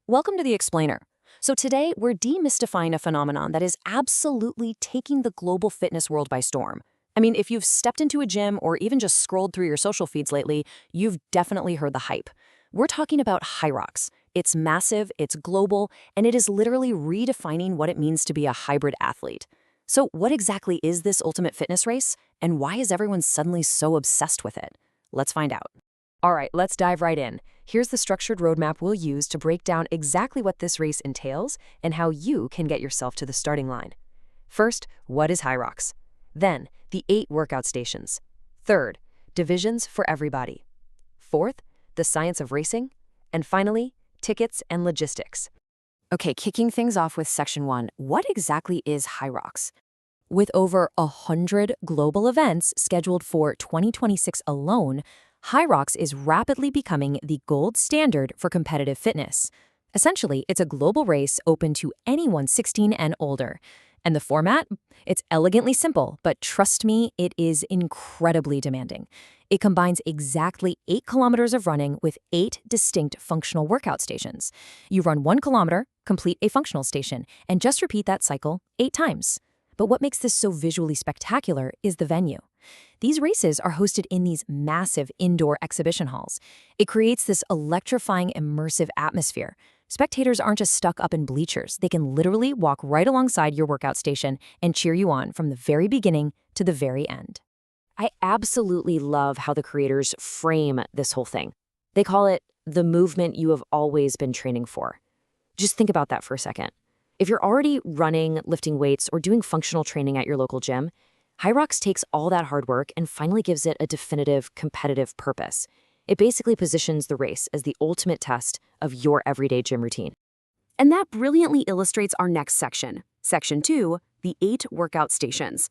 Welcome to The Explainer. So today, we're demystifying a phenomenon that is absolutely taking the global fitness world by storm. I mean, if you've stepped into a gym or even just scrolled through your social feeds lately, you've definitely heard the hype. We're talking about Hyrox. It's massive, it's global, and it is literally redefining what it means to be a hybrid athlete. So what exactly is this ultimate fitness race, and why is everyone suddenly so obsessed with it? Let's find out. All right, let's dive right in. Here's the structured roadmap we'll use to break down exactly what this race entails and how you can get yourself to the starting line. First, what is Hyrox? Then, the 8 workout stations. Third, divisions for everybody. Fourth, the science of racing. And finally, tickets and logistics. Okay, kicking things off with Section 1, what exactly is Hyrox? With over 100 global events scheduled for 2026 alone, Hyrox is rapidly becoming the gold standard for competitive fitness. Essentially, it's a global race open to anyone 16 and older. And the format? It's elegantly simple, but trust me, it is incredibly demanding. It combines exactly 8 kilometers of running with 8 distinct functional workout stations. You run 1 kilometer, complete a functional station, and just repeat that cycle 8 times. But what makes this so visually spectacular is the venue. These races are hosted in these massive indoor exhibition halls. It creates this electrifying, immersive atmosphere. Spectators aren't just stuck up in bleachers. They can literally walk right alongside your workout station and cheer you on from the very beginning to the very end. I absolutely love how the creators frame this whole thing. They call it the movement you have always been training for. Just think about that for a second. If you're already running, lifting weights, or doing functional training at your local gym, Hyrox takes all that hard work and finally gives it a definitive, competitive purpose. It basically positions the race as the ultimate test of your everyday gym routine. And that brilliantly illustrates our next section. Section 2, the 8 workout stations.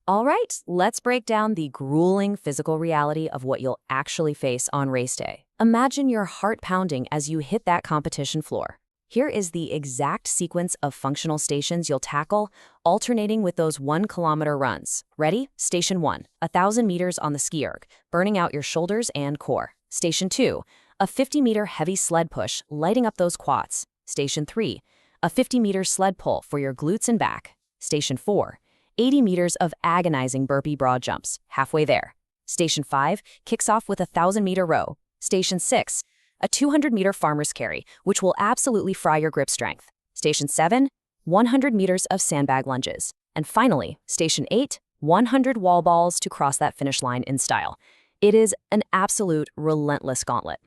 All right, let's break down the grueling physical reality of what you'll actually face on race day. Imagine your heart pounding as you hit that competition floor. Here is the exact sequence of functional stations you'll tackle, alternating with those 1 kilometer runs. Ready? Station 1, 1,000 meters on the ski erg, burning out your shoulders and core. Station 2, a 50-meter heavy sled push, lighting up those quads. Station 3, a 50-meter sled pull for your glutes and back. Station 4, 80 meters of agonizing burpee broad jumps, halfway there. Station 5 kicks off with a 1,000-meter row. Station 6, a 200-meter farmer's carry, which will absolutely fry your grip strength. Station 7, 100 meters of sandbag lunges. And finally, Station 8, 100 wall balls to cross that finish line in style. It is an absolute relentless gauntlet.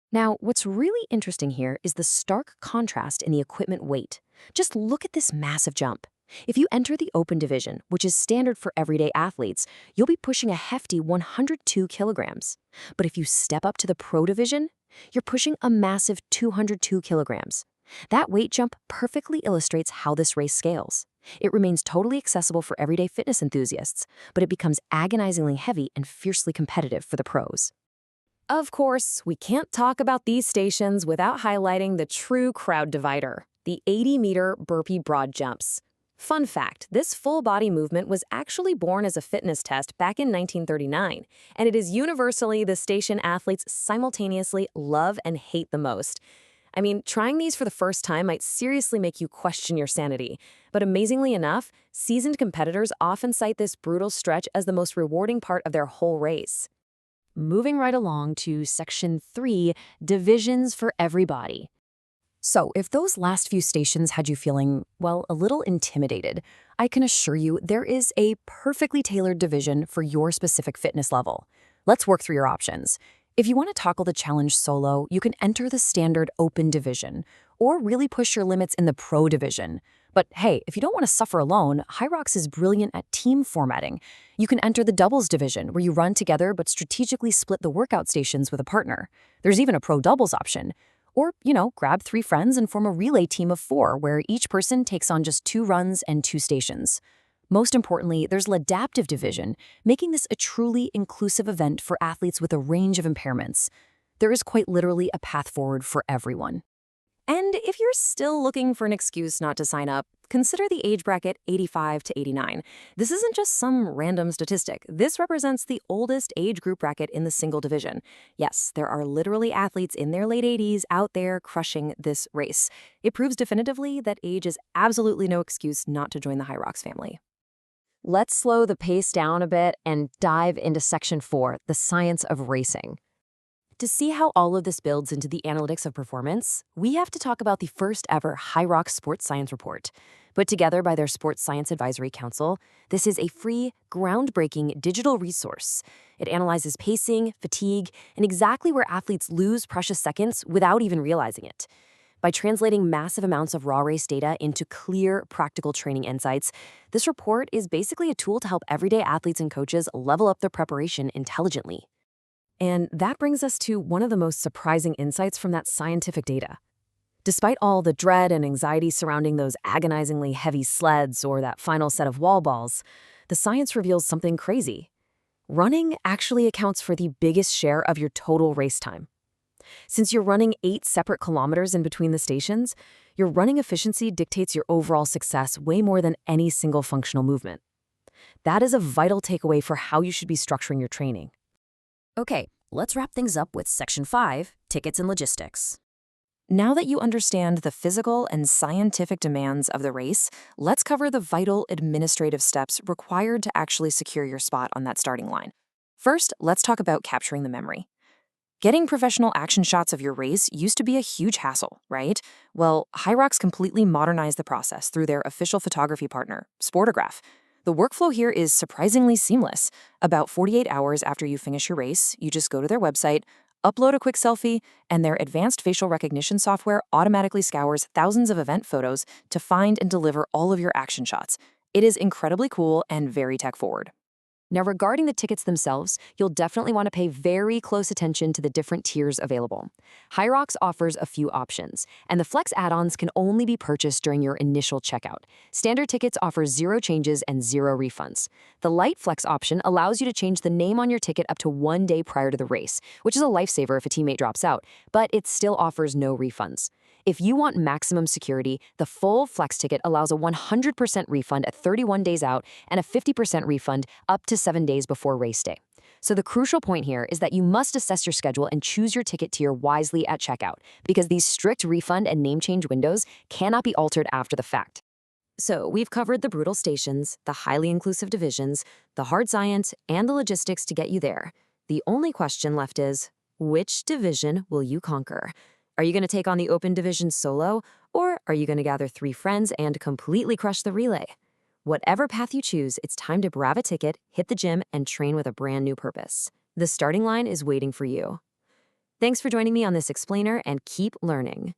Now, what's really interesting here is the stark contrast in the equipment weight. Just look at this massive jump. If you enter the open division, which is standard for everyday athletes, you'll be pushing a hefty 102 kilograms. But if you step up to the pro division, you're pushing a massive 202 kilograms. That weight jump perfectly illustrates how this race scales. It remains totally accessible for everyday fitness enthusiasts, but it becomes agonizingly heavy and fiercely competitive for the pros. Of course, we can't talk about these stations without highlighting the true crowd divider, the 80-meter burpee broad jumps. Fun fact, this full-body movement was actually born as a fitness test back in 1939, and it is universally the station athletes simultaneously love and hate the most. I mean, trying these for the first time might seriously make you question your sanity, but amazingly enough, seasoned competitors often cite this brutal stretch as the most rewarding part of their whole race. Moving right along to Section 3, divisions for everybody. So, if those last few stations had you feeling, well, a little intimidated, I can assure you there is a perfectly tailored division for your specific fitness level. Let's work through your options. If you want to tackle the challenge solo, you can enter the standard open division, or really push your limits in the pro division. But hey, if you don't want to suffer alone, Hyrox is brilliant at team formatting. You can enter the doubles division, where you run together but strategically split the workout stations with a partner. There's even a pro doubles option. Or, grab 3 friends and form a relay team of 4, where each person takes on just 2 runs and 2 stations. Most importantly, there's l'adaptive division, making this a truly inclusive event for athletes with a range of impairments. There is quite literally a path forward for everyone. And if you're still looking for an excuse not to sign up, consider the age bracket 85 to 89. This isn't just some random statistic. This represents the oldest age group bracket in the single division. Yes, there are literally athletes in their late 80s out there crushing this race. It proves definitively that age is absolutely no excuse not to join the Hyrox family. Let's slow the pace down a bit and dive into Section 4, the science of racing. To see how all of this builds into the analytics of performance, we have to talk about the first ever Hyrox Sports Science Report. Put together by their Sports Science Advisory Council, this is a free, groundbreaking digital resource. It analyzes pacing, fatigue, and exactly where athletes lose precious seconds without even realizing it. By translating massive amounts of raw race data into clear, practical training insights, this report is basically a tool to help everyday athletes and coaches level up their preparation intelligently. And that brings us to one of the most surprising insights from that scientific data. Despite all the dread and anxiety surrounding those agonizingly heavy sleds or that final set of wall balls, the science reveals something crazy. Running actually accounts for the biggest share of your total race time. Since you're running 8 separate kilometers in between the stations, your running efficiency dictates your overall success way more than any single functional movement. That is a vital takeaway for how you should be structuring your training. Okay, let's wrap things up with Section 5, Tickets and Logistics. Now that you understand the physical and scientific demands of the race, let's cover the vital administrative steps required to actually secure your spot on that starting line. First, let's talk about capturing the memory. Getting professional action shots of your race used to be a huge hassle, right? Well, Hyrox completely modernized the process through their official photography partner, Sportograph. The workflow here is surprisingly seamless. About 48 hours after you finish your race, you just go to their website, upload a quick selfie, and their advanced facial recognition software automatically scours thousands of event photos to find and deliver all of your action shots. It is incredibly cool and very tech-forward. Now, regarding the tickets themselves, you'll definitely want to pay very close attention to the different tiers available. Hyrox offers a few options, and the Flex add-ons can only be purchased during your initial checkout. Standard tickets offer 0 changes and 0 refunds. The Light Flex option allows you to change the name on your ticket up to 1 day prior to the race, which is a lifesaver if a teammate drops out, but it still offers no refunds. If you want maximum security, the full Flex ticket allows a 100% refund at 31 days out and a 50% refund up to 7 days before race day. So the crucial point here is that you must assess your schedule and choose your ticket tier wisely at checkout, because these strict refund and name change windows cannot be altered after the fact. So we've covered the brutal stations, the highly inclusive divisions, the hard science, and the logistics to get you there. The only question left is, which division will you conquer? Are you going to take on the open division solo, or are you going to gather 3 friends and completely crush the relay? Whatever path you choose, it's time to grab a ticket, hit the gym, and train with a brand new purpose. The starting line is waiting for you. Thanks for joining me on this explainer, and keep learning.